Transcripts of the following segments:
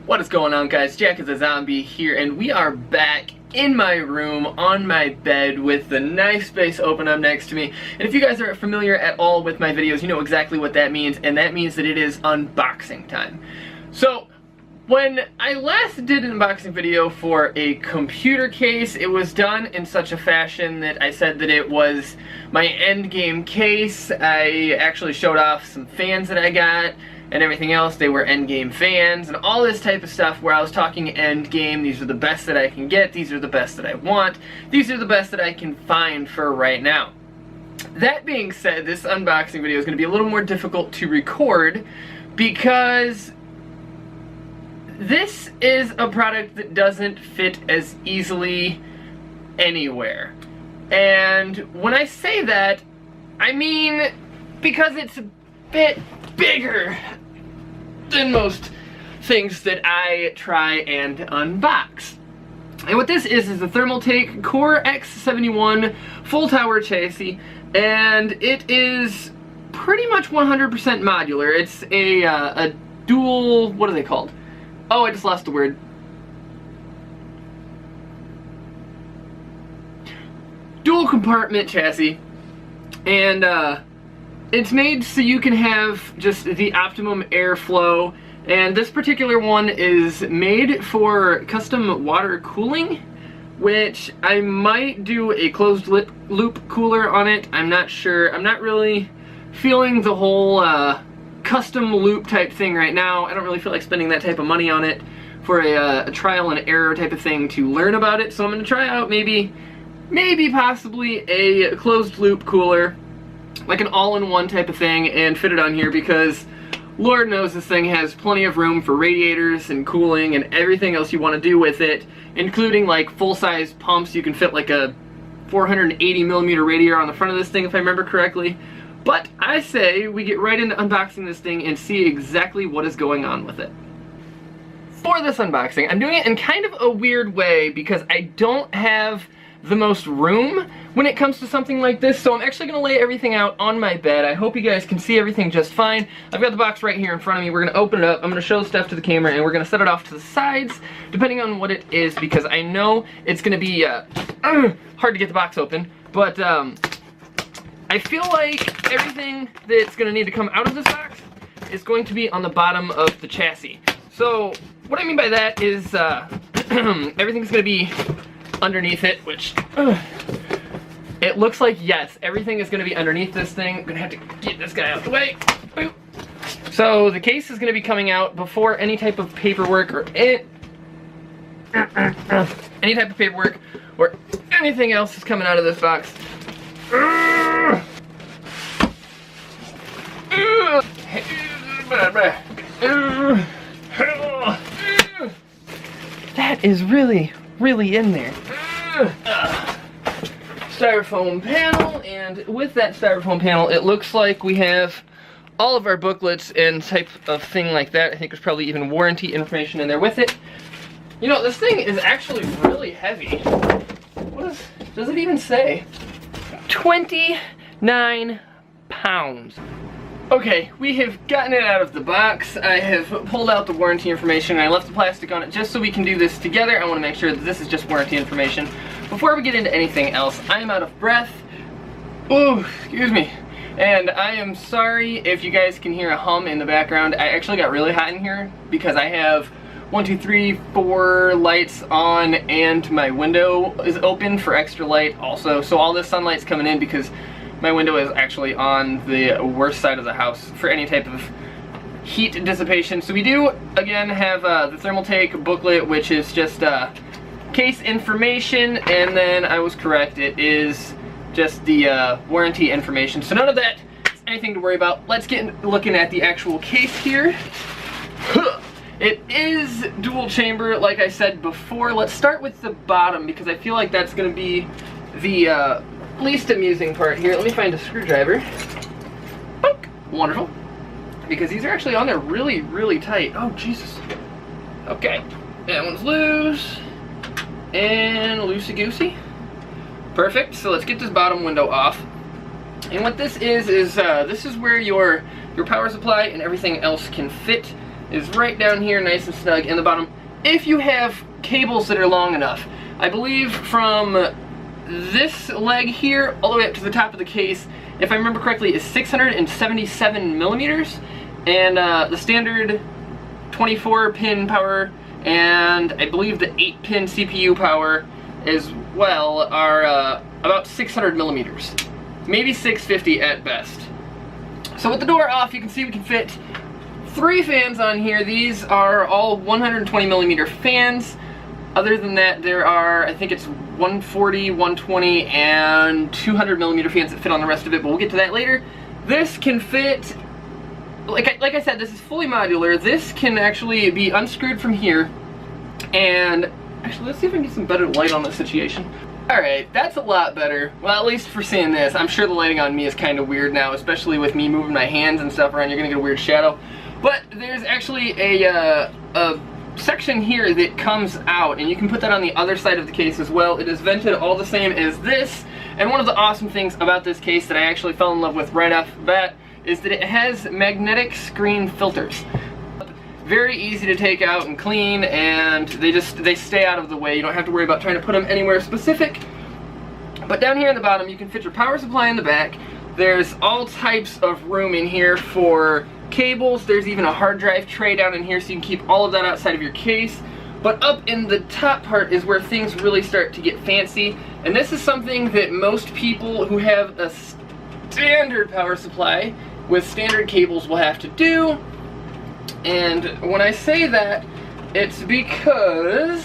What is going on, guys? Jack is a Zombie here, and we are back in my room on my bed with the nice space open up next to me. And if you guys are familiar at all with my videos, you know exactly what that means, and that means that it is unboxing time. So when I last did an unboxing video for a computer case, it was done in such a fashion that I said that it was my endgame case. I actually showed off some fans that I got and everything else. They were endgame fans and all this type of stuff where I was talking endgame. These are the best that I can get. These are the best that I want. These are the best that I can find for right now. That being said, this unboxing video is going to be a little more difficult to record because this is a product that doesn't fit as easily anywhere. And when I say that, I mean because it's a bit bigger than most things that I try and unbox. And what this is the Thermaltake Core x71 full tower chassis, and it is pretty much 100% modular. It's a dual, what are they called? Oh, I just lost the word. Dual compartment chassis, and it's made so you can have just the optimum airflow, and this particular one is made for custom water cooling, which I might do a closed loop cooler on it. I'm not sure. I'm not really feeling the whole custom loop type thing right now. I don't really feel like spending that type of money on it for a trial and error type of thing to learn about it, so I'm going to try out maybe possibly a closed loop cooler, like an all-in-one type of thing, and fit it on here because Lord knows this thing has plenty of room for radiators and cooling and everything else you want to do with it, including like full-size pumps. You can fit like a 480mm radiator on the front of this thing if I remember correctly. But I say we get right into unboxing this thing and see exactly what is going on with it. For this unboxing, I'm doing it in kind of a weird way because I don't have the most room when it comes to something like this, so I'm actually going to lay everything out on my bed. I hope you guys can see everything just fine. I've got the box right here in front of me. We're going to open it up. I'm going to show the stuff to the camera, and we're going to set it off to the sides depending on what it is, because I know it's going to be hard to get the box open, but I feel like everything that's going to need to come out of this box is going to be on the bottom of the chassis. So what I mean by that is everything's going to be underneath it, which it looks like, yes, everything is going to be underneath this thing. I'm going to have to get this guy out of the way. Boop. So the case is going to be coming out before any type of paperwork or any type of paperwork or anything else is coming out of this box. That is really in there. Styrofoam panel, and with that styrofoam panel, it looks like we have all of our booklets and type of thing like that. I think there's probably even warranty information in there with it. You know, this thing is actually really heavy. Does it even say? 29 pounds. Okay, we have gotten it out of the box. I have pulled out the warranty information, and I left the plastic on it just so we can do this together. I want to make sure that this is just warranty information. Before we get into anything else, I am out of breath. Oh, excuse me. And I am sorry if you guys can hear a hum in the background. I actually got really hot in here because I have 1, 2, 3, 4 lights on, and my window is open for extra light also. So all this sunlight's coming in because my window is actually on the worst side of the house for any type of heat dissipation. So we do, again, have the Thermaltake booklet, which is just case information, and then I was correct, it is just the warranty information. So none of that is anything to worry about. Let's get looking at the actual case here. It is dual chamber, like I said before. Let's start with the bottom because I feel like that's going to be the least amusing part here. Let me find a screwdriver. Boink. Wonderful. Because these are actually on there really tight. Oh, Jesus. Okay. That one's loose. And loosey-goosey. Perfect. So let's get this bottom window off. And what this is this is where your power supply and everything else can fit. is right down here, nice and snug in the bottom, if you have cables that are long enough. I believe from this leg here all the way up to the top of the case, if I remember correctly, is 677 millimeters, and the standard 24-pin power and I believe the 8-pin CPU power as well are about 600 millimeters, maybe 650 at best. So with the door off, you can see we can fit 3 fans on here. These are all 120 millimeter fans. Other than that, there are, I think it's 140, 120, and 200 millimeter fans that fit on the rest of it, but we'll get to that later. This can fit, like I said, this is fully modular. This can actually be unscrewed from here, and actually, let's see if I can get some better light on this situation. Alright, that's a lot better. Well, at least for seeing this. I'm sure the lighting on me is kind of weird now, especially with me moving my hands and stuff around. You're gonna get a weird shadow. But there's actually a section here that comes out, and you can put that on the other side of the case as well. It is vented all the same as this, and one of the awesome things about this case that I actually fell in love with right off the bat is that it has magnetic screen filters. Very easy to take out and clean, and they stay out of the way. You don't have to worry about trying to put them anywhere specific. But down here in the bottom, you can fit your power supply in the back. There's all types of room in here for cables. There's even a hard drive tray down in here, so you can keep all of that outside of your case. But up in the top part is where things really start to get fancy, and this is something that most people who have a standard power supply with standard cables will have to do. And when I say that, it's because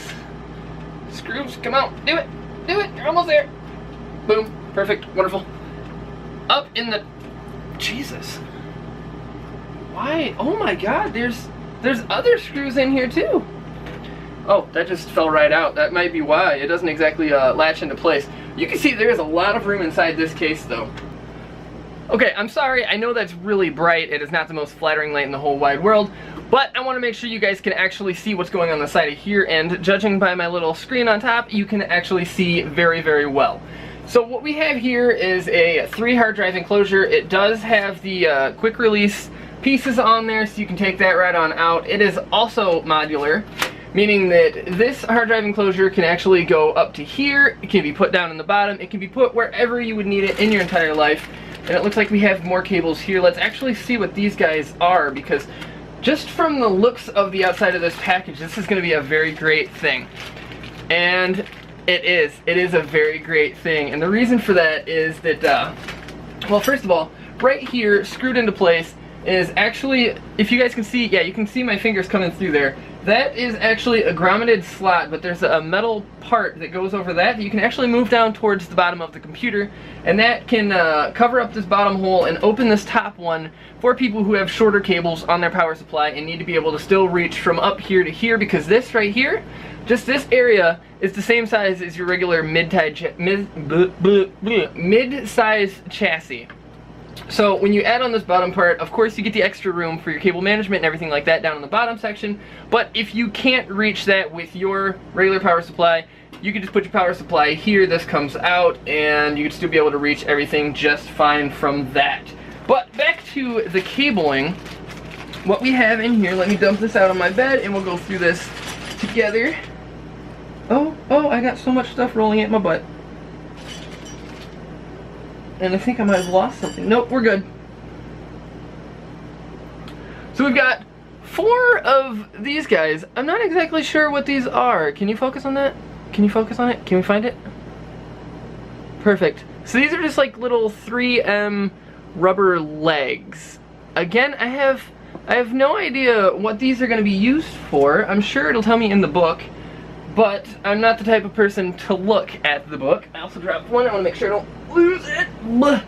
screws, come out, do it, you're almost there. Boom, perfect, wonderful. Up in the, Jesus. Why? Oh my God, there's other screws in here too. Oh, that just fell right out. That might be why. It doesn't exactly latch into place. You can see there is a lot of room inside this case though. Okay, I'm sorry, I know that's really bright. It is not the most flattering light in the whole wide world, but I want to make sure you guys can actually see what's going on the side of here, and judging by my little screen on top, you can actually see very, very well. So what we have here is a 3 hard drive enclosure. It does have the quick release pieces on there, so you can take that right on out. It is also modular, meaning that this hard drive enclosure can actually go up to here. It can be put down in the bottom. It can be put wherever you would need it in your entire life. And it looks like we have more cables here. Let's actually see what these guys are, because just from the looks of the outside of this package, this is going to be a very great thing. And it is a very great thing. And the reason for that is that, well, first of all, right here, screwed into place, is actually, if you guys can see, yeah, you can see my fingers coming through there. That is actually a grounded slot, but there's a metal part that goes over that you can actually move down towards the bottom of the computer, and that can cover up this bottom hole and open this top one for people who have shorter cables on their power supply and need to be able to still reach from up here to here, because this right here, just this area, is the same size as your regular mid-size chassis. So when you add on this bottom part, of course you get the extra room for your cable management and everything like that down in the bottom section, but if you can't reach that with your regular power supply, you can just put your power supply here, this comes out, and you can still be able to reach everything just fine from that. But back to the cabling, what we have in here, let me dump this out on my bed and we'll go through this together. Oh, I got so much stuff rolling at my butt. And I think I might have lost something. Nope, we're good. So we've got 4 of these guys. I'm not exactly sure what these are. Can you focus on that? Can you focus on it? Can we find it? Perfect. So these are just like little 3M rubber legs. Again, I have no idea what these are going to be used for. I'm sure it'll tell me in the book, but I'm not the type of person to look at the book. I also dropped one. I want to make sure I don't lose it. Blah.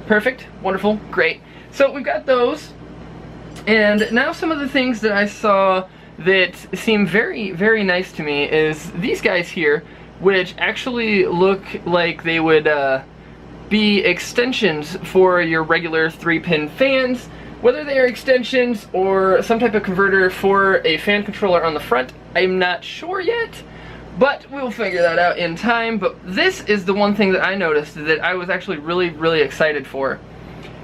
Perfect. Wonderful. Great. So we've got those. And now some of the things that I saw that seem very, very nice to me is these guys here, which actually look like they would be extensions for your regular 3-pin fans. Whether they are extensions or some type of converter for a fan controller on the front, I'm not sure yet, but we'll figure that out in time. But this is the one thing that I noticed that I was actually really, really excited for.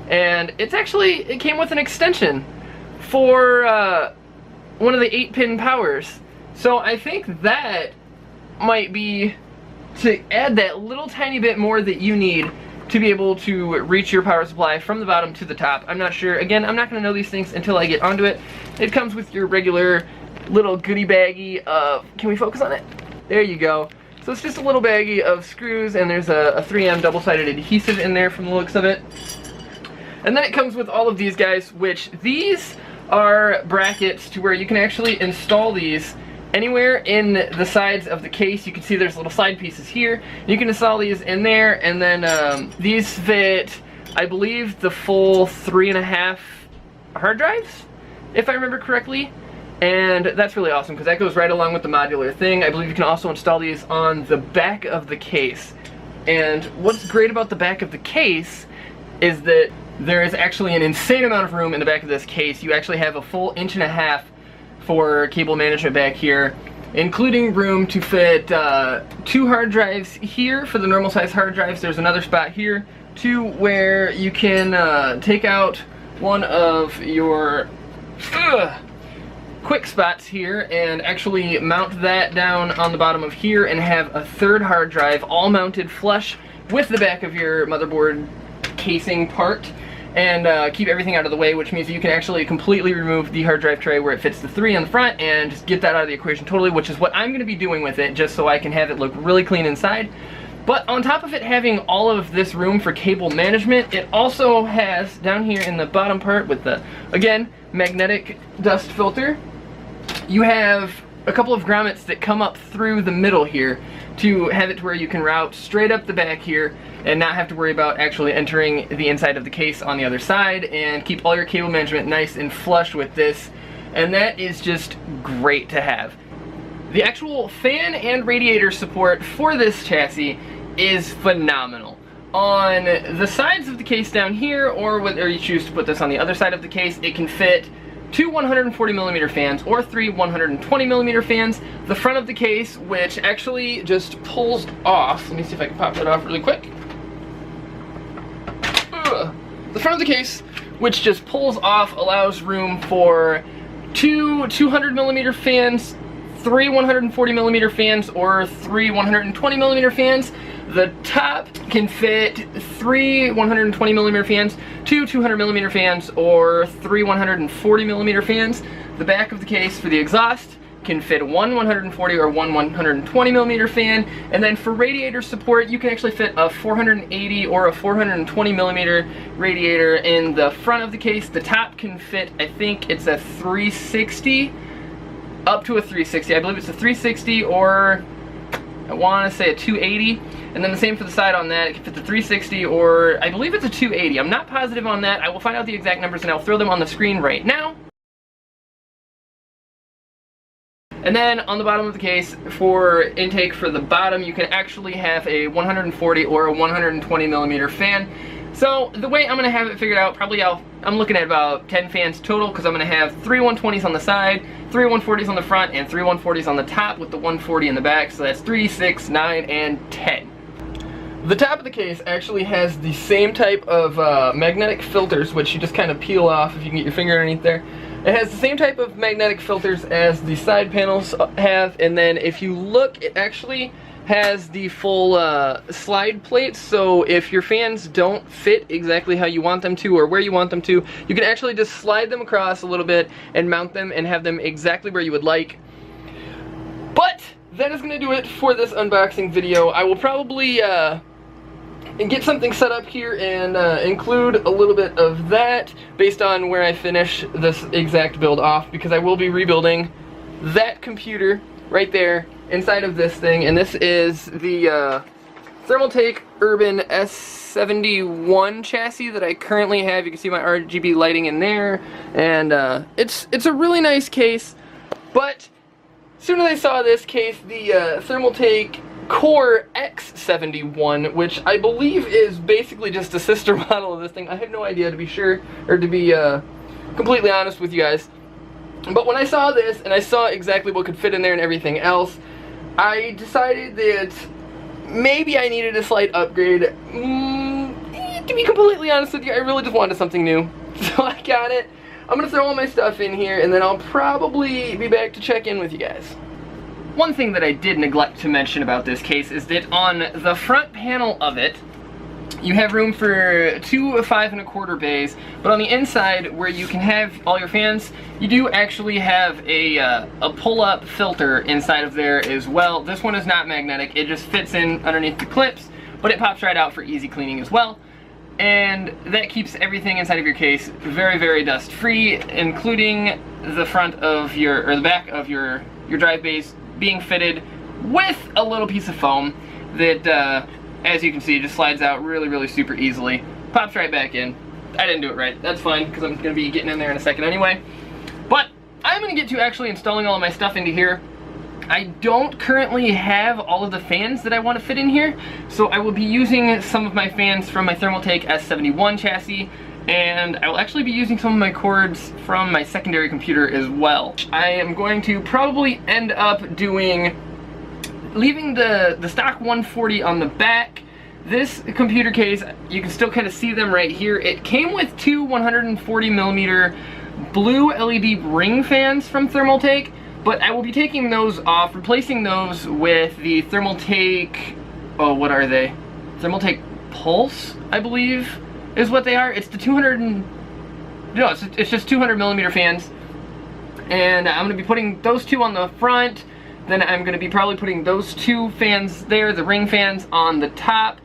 And it came with an extension for one of the 8-pin powers. So I think that might be to add that little tiny bit more that you need to be able to reach your power supply from the bottom to the top. I'm not sure. Again, I'm not going to know these things until I get onto it. It comes with your regular little goodie baggie of, can we focus on it? There you go. So it's just a little baggie of screws, and there's a 3M double-sided adhesive in there from the looks of it. And then it comes with all of these guys, which these are brackets to where you can actually install these anywhere in the sides of the case. You can see there's little side pieces here. You can install these in there, and then these fit, I believe, the full 3.5 hard drives, if I remember correctly. And that's really awesome because that goes right along with the modular thing. I believe you can also install these on the back of the case. And what's great about the back of the case is that there is actually an insane amount of room in the back of this case. You actually have a full 1.5 inch for cable management back here, including room to fit 2 hard drives here for the normal size hard drives. There's another spot here too where you can take out one of your quick spots here and actually mount that down on the bottom of here and have a 3rd hard drive all mounted flush with the back of your motherboard casing part, and keep everything out of the way, which means you can actually completely remove the hard drive tray where it fits the 3 on the front and just get that out of the equation totally, which is what I'm going to be doing with it, just so I can have it look really clean inside. But on top of it having all of this room for cable management, it also has down here in the bottom part with the, again, magnetic dust filter, you have a couple of grommets that come up through the middle here to have it to where you can route straight up the back here and not have to worry about actually entering the inside of the case on the other side, and keep all your cable management nice and flush with this, and that is just great to have. The actual fan and radiator support for this chassis is phenomenal. On the sides of the case down here, or whether you choose to put this on the other side of the case, it can fit 2 140mm fans or 3 120mm fans. The front of the case, which actually just pulls off, let me see if I can pop that off really quick. The front of the case, which just pulls off, allows room for 2 200mm fans, 3 140mm fans, or 3 120mm fans. The top can fit 3 120mm fans, 2 200mm fans, or 3 140mm fans. The back of the case for the exhaust can fit 1 140 or 1 120mm fan, and then for radiator support you can actually fit a 480 or a 420mm radiator in the front of the case. The top can fit, I think it's a 360, up to a 360. I believe it's a 360 or I want to say a 280, and then the same for the side on that. It can fit the 360 or I believe it's a 280. I'm not positive on that. I will find out the exact numbers and I'll throw them on the screen right now. And then on the bottom of the case, for intake for the bottom, you can actually have a 140 or a 120mm fan. So the way I'm going to have it figured out, probably I'm looking at about 10 fans total, because I'm going to have 3 120s on the side, 3 140s on the front, and 3 140s on the top with the 140 in the back. So that's 3, 6, 9, and 10. The top of the case actually has the same type of magnetic filters, which you just kind of peel off if you can get your finger underneath there. It has the same type of magnetic filters as the side panels have, and then if you look, it actually has the full slide plates, so if your fans don't fit exactly how you want them to or where you want them to, you can actually just slide them across a little bit and mount them and have them exactly where you would like. But that is going to do it for this unboxing video. I will probably get something set up here and include a little bit of that based on where I finish this exact build off, because I will be rebuilding that computer right there inside of this thing, and this is the Thermaltake Urban S71 chassis that I currently have. You can see my RGB lighting in there, and it's a really nice case. But as soon as I saw this case, the Thermaltake Core X71, which I believe is basically just a sister model of this thing. I have no idea, to be sure, or to be completely honest with you guys. But when I saw this and I saw exactly what could fit in there and everything else, I decided that maybe I needed a slight upgrade. To be completely honest with you, I really just wanted something new. So I got it. I'm gonna throw all my stuff in here, and then I'll probably be back to check in with you guys. One thing that I did neglect to mention about this case is that on the front panel of it, you have room for 2 5¼ bays, but on the inside where you can have all your fans, you do actually have a pull-up filter inside of there as well. This one is not magnetic, it just fits in underneath the clips, but it pops right out for easy cleaning as well. And that keeps everything inside of your case very, very dust-free, including the front of your, or the back of your drive bays being fitted with a little piece of foam that, as you can see, just slides out really, really super easily. Pops right back in. I didn't do it right. That's fine, because I'm going to be getting in there in a second anyway. But I'm going to get to actually installing all of my stuff into here. I don't currently have all of the fans that I want to fit in here, so I will be using some of my fans from my Thermaltake S71 chassis, and I will actually be using some of my cords from my secondary computer as well. I am going to probably end up leaving the stock 140 on the back. This computer case, you can still kind of see them right here. It came with 2 140mm blue LED ring fans from Thermaltake, but I will be taking those off, replacing those with the Thermaltake, oh, what are they? Thermaltake Pulse, I believe, is what they are. It's the it's just 200mm fans. And I'm going to be putting those 2 on the front. Then I'm going to be probably putting those 2 fans there, the ring fans, on the top.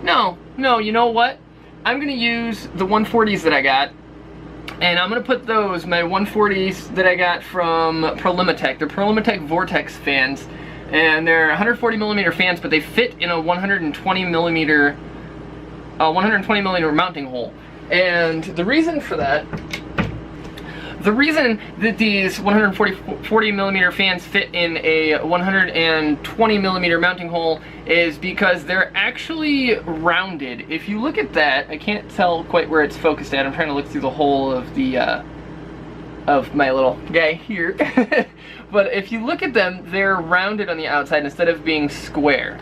No, you know what? I'm going to use the 140s that I got, and I'm going to put those, my 140s that I got from Thermaltake. They're Thermaltake Vortex fans, and they're 140mm fans, but they fit in a 120mm mounting hole. And the reason for that, the reason that these 140mm fans fit in a 120mm mounting hole is because they're actually rounded. If you look at that, I can't tell quite where it's focused at. I'm trying to look through the hole of the of my little guy here. But if you look at them, they're rounded on the outside instead of being square.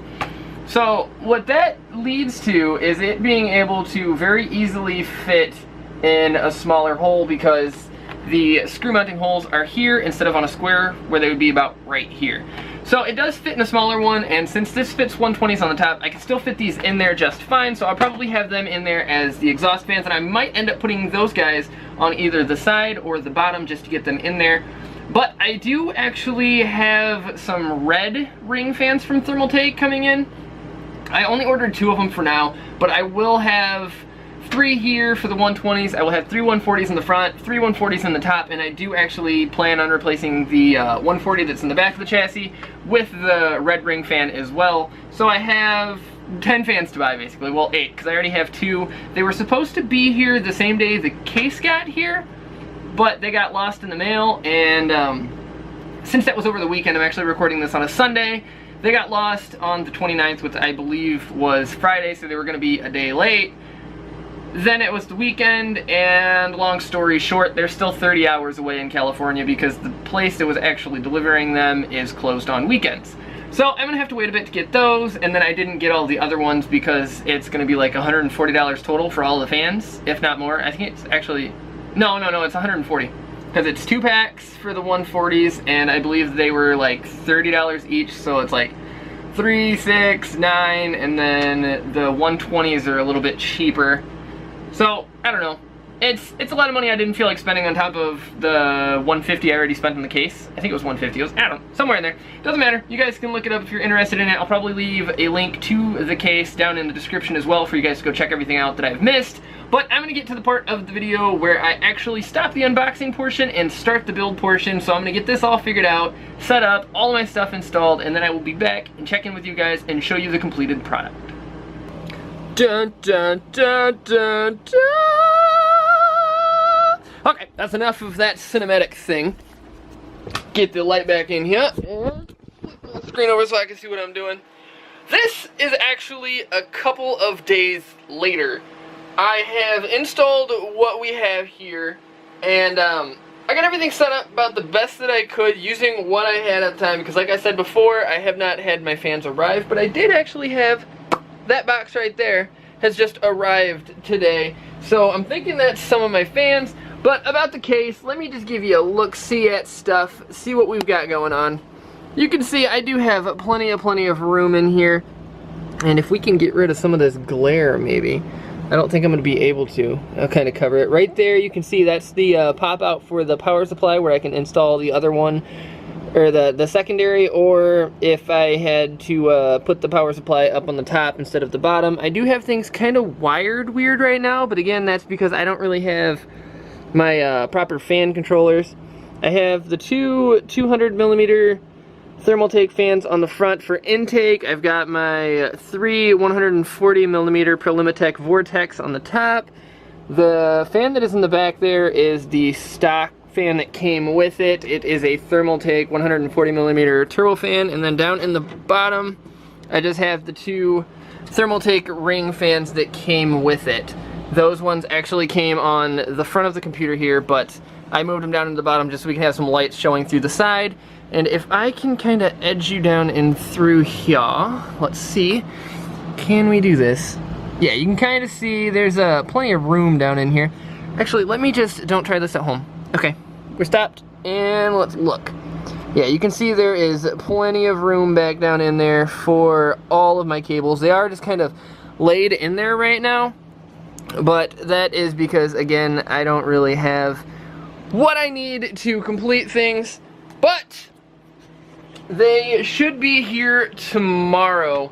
So what that leads to is it being able to very easily fit in a smaller hole, because the screw mounting holes are here instead of on a square where they would be about right here. So it does fit in a smaller one, and since this fits 120s on the top, I can still fit these in there just fine, so I'll probably have them in there as the exhaust fans, and I might end up putting those guys on either the side or the bottom just to get them in there. But I do actually have some red ring fans from Thermaltake coming in. I only ordered 2 of them for now, but I will have 3 here for the 120s. I will have 3 140s in the front, 3 140s in the top, and I do actually plan on replacing the 140 that's in the back of the chassis with the red ring fan as well. So I have 10 fans to buy, basically. Well, 8, because I already have 2. They were supposed to be here the same day the case got here, but they got lost in the mail, and since that was over the weekend, I'm actually recording this on a Sunday. They got lost on the 29th, which I believe was Friday, so they were going to be a day late. Then it was the weekend, and long story short, they're still 30 hours away in California because the place that was actually delivering them is closed on weekends. So I'm going to have to wait a bit to get those, and then I didn't get all the other ones because it's going to be like $140 total for all the fans, if not more. I think it's actually, no, it's 140. Because it's 2 packs for the 140s, and I believe they were like $30 each, so it's like 3, 6, 9, and then the 120s are a little bit cheaper. So, I don't know. It's a lot of money I didn't feel like spending on top of the 150 I already spent on the case. I think it was 150. It was, I don't know, somewhere in there. Doesn't matter. You guys can look it up if you're interested in it. I'll probably leave a link to the case down in the description as well for you guys to go check everything out that I've missed. But I'm going to get to the part of the video where I actually stop the unboxing portion and start the build portion. So I'm going to get this all figured out, set up, all my stuff installed, and then I will be back and check in with you guys and show you the completed product. Dun, dun, dun, dun, dun. Okay, that's enough of that cinematic thing. Get the light back in here, and flip the screen over so I can see what I'm doing. This is actually a couple of days later. I have installed what we have here, and I got everything set up about the best that I could using what I had at the time, because like I said before, I have not had my fans arrive, but I did actually have that box right there has just arrived today. So I'm thinking that's some of my fans, But about the case, let me just give you a look-see at stuff, see what we've got going on. You can see I do have plenty of room in here. And if we can get rid of some of this glare, maybe. I don't think I'm going to be able to. I'll kind of cover it. Right there, you can see that's the pop-out for the power supply where I can install the other one, or the secondary, or if I had to put the power supply up on the top instead of the bottom. I do have things kind of wired weird right now, but again, that's because I don't really have my proper fan controllers. I have the two 200mm Thermaltake fans on the front for intake. I've got my three 140mm Prolimitech Vortex on the top. The fan that is in the back there is the stock fan that came with it. It is a Thermaltake 140mm turbo fan, and then down in the bottom I just have the two Thermaltake ring fans that came with it. Those ones actually came on the front of the computer here, but I moved them down to the bottom just so we can have some lights showing through the side. And if I can kind of edge you down and through here, let's see, can we do this? Yeah, you can kind of see there's plenty of room down in here. Actually, let me just, don't try this at home. Okay, we're stopped, and let's look. Yeah, you can see there is plenty of room back down in there for all of my cables. They are just kind of laid in there right now, but that is because, again, I don't really have what I need to complete things, but they should be here tomorrow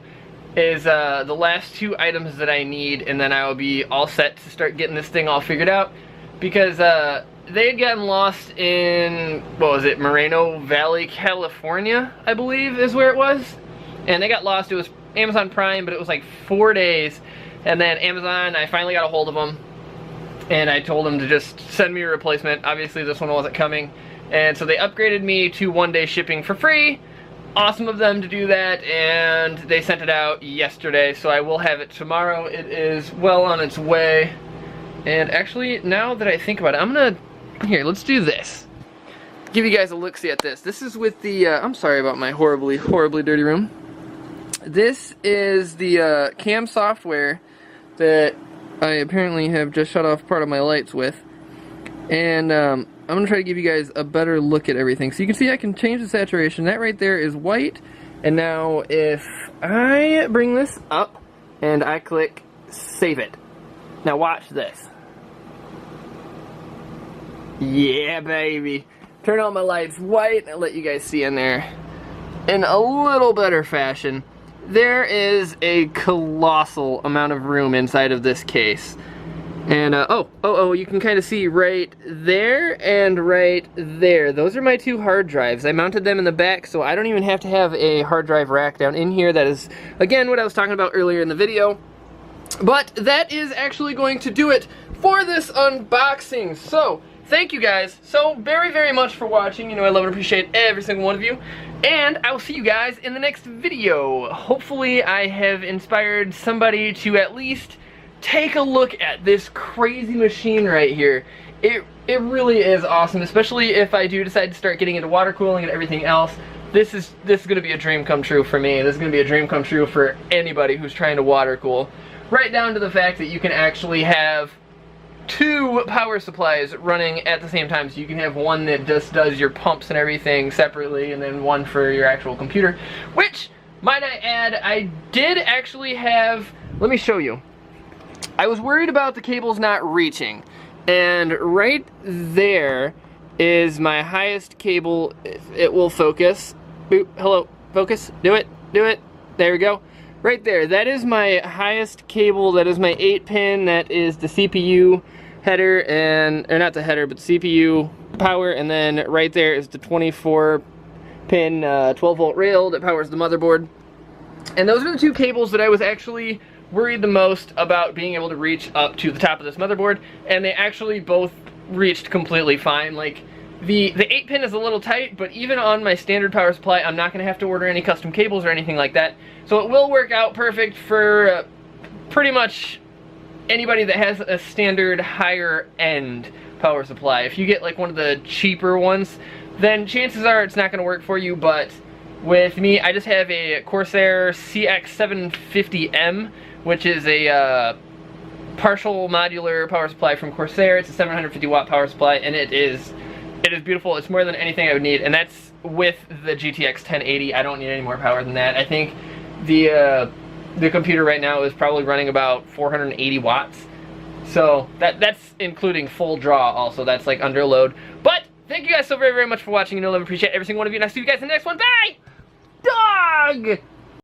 is the last two items that I need, and then I will be all set to start getting this thing all figured out, because they had gotten lost in, what was it, Moreno Valley, California, I believe is where it was, and they got lost. It was Amazon Prime, but it was like 4 days, and then Amazon, I finally got a hold of them, and I told them to just send me a replacement. Obviously this one wasn't coming, and so they upgraded me to 1-day shipping for free. Awesome of them to do that, and they sent it out yesterday, so I will have it tomorrow. It is well on its way. And actually, now that I think about it, I'm gonna, here, let's do this. Give you guys a look-see at this. This is with the, I'm sorry about my horribly dirty room. This is the cam software that I apparently have just shut off part of my lights with. And I'm going to try to give you guys a better look at everything. So you can see I can change the saturation. That right there is white. And now if I bring this up and I click save it. Now watch this. Yeah, baby. Turn on my lights white and I'll let you guys see in there in a little better fashion. There is a colossal amount of room inside of this case. And, you can kind of see right there and right there. Those are my two hard drives. I mounted them in the back, so I don't even have to have a hard drive rack down in here. That is, again, what I was talking about earlier in the video. But that is actually going to do it for this unboxing. So, thank you guys so very much for watching. You know, I love and appreciate every single one of you. And I will see you guys in the next video. Hopefully, I have inspired somebody to at least take a look at this crazy machine right here. It really is awesome, especially if I do decide to start getting into water cooling and everything else. This is gonna be a dream come true for me. This is gonna be a dream come true for anybody who's trying to water cool. Right down to the fact that you can actually have two power supplies running at the same time. So you can have one that just does your pumps and everything separately, and then one for your actual computer. Which, might I add, I did actually have, let me show you. I was worried about the cables not reaching, and right there is my highest cable. It will focus. Boop, hello, focus, do it, there we go. Right there, that is my highest cable. That is my 8-pin, that is the CPU header, and, or not the header, but the CPU power, and then right there is the 24-pin 12-volt rail that powers the motherboard. And those are the two cables that I was actually worried the most about being able to reach up to the top of this motherboard, and they actually both reached completely fine. Like, the 8-pin is a little tight, but even on my standard power supply, I'm not going to have to order any custom cables or anything like that. So it will work out perfect for pretty much anybody that has a standard higher end power supply. If you get like one of the cheaper ones, then chances are it's not going to work for you, but with me, I just have a Corsair CX750M, which is a partial modular power supply from Corsair. It's a 750 watt power supply, and it is beautiful. It's more than anything I would need, and that's with the GTX 1080. I don't need any more power than that. I think the computer right now is probably running about 480 watts. So that's including full draw also. That's like under load. But thank you guys so very, very much for watching. You know, I appreciate every single one of you, and I'll see you guys in the next one. Bye! Dog!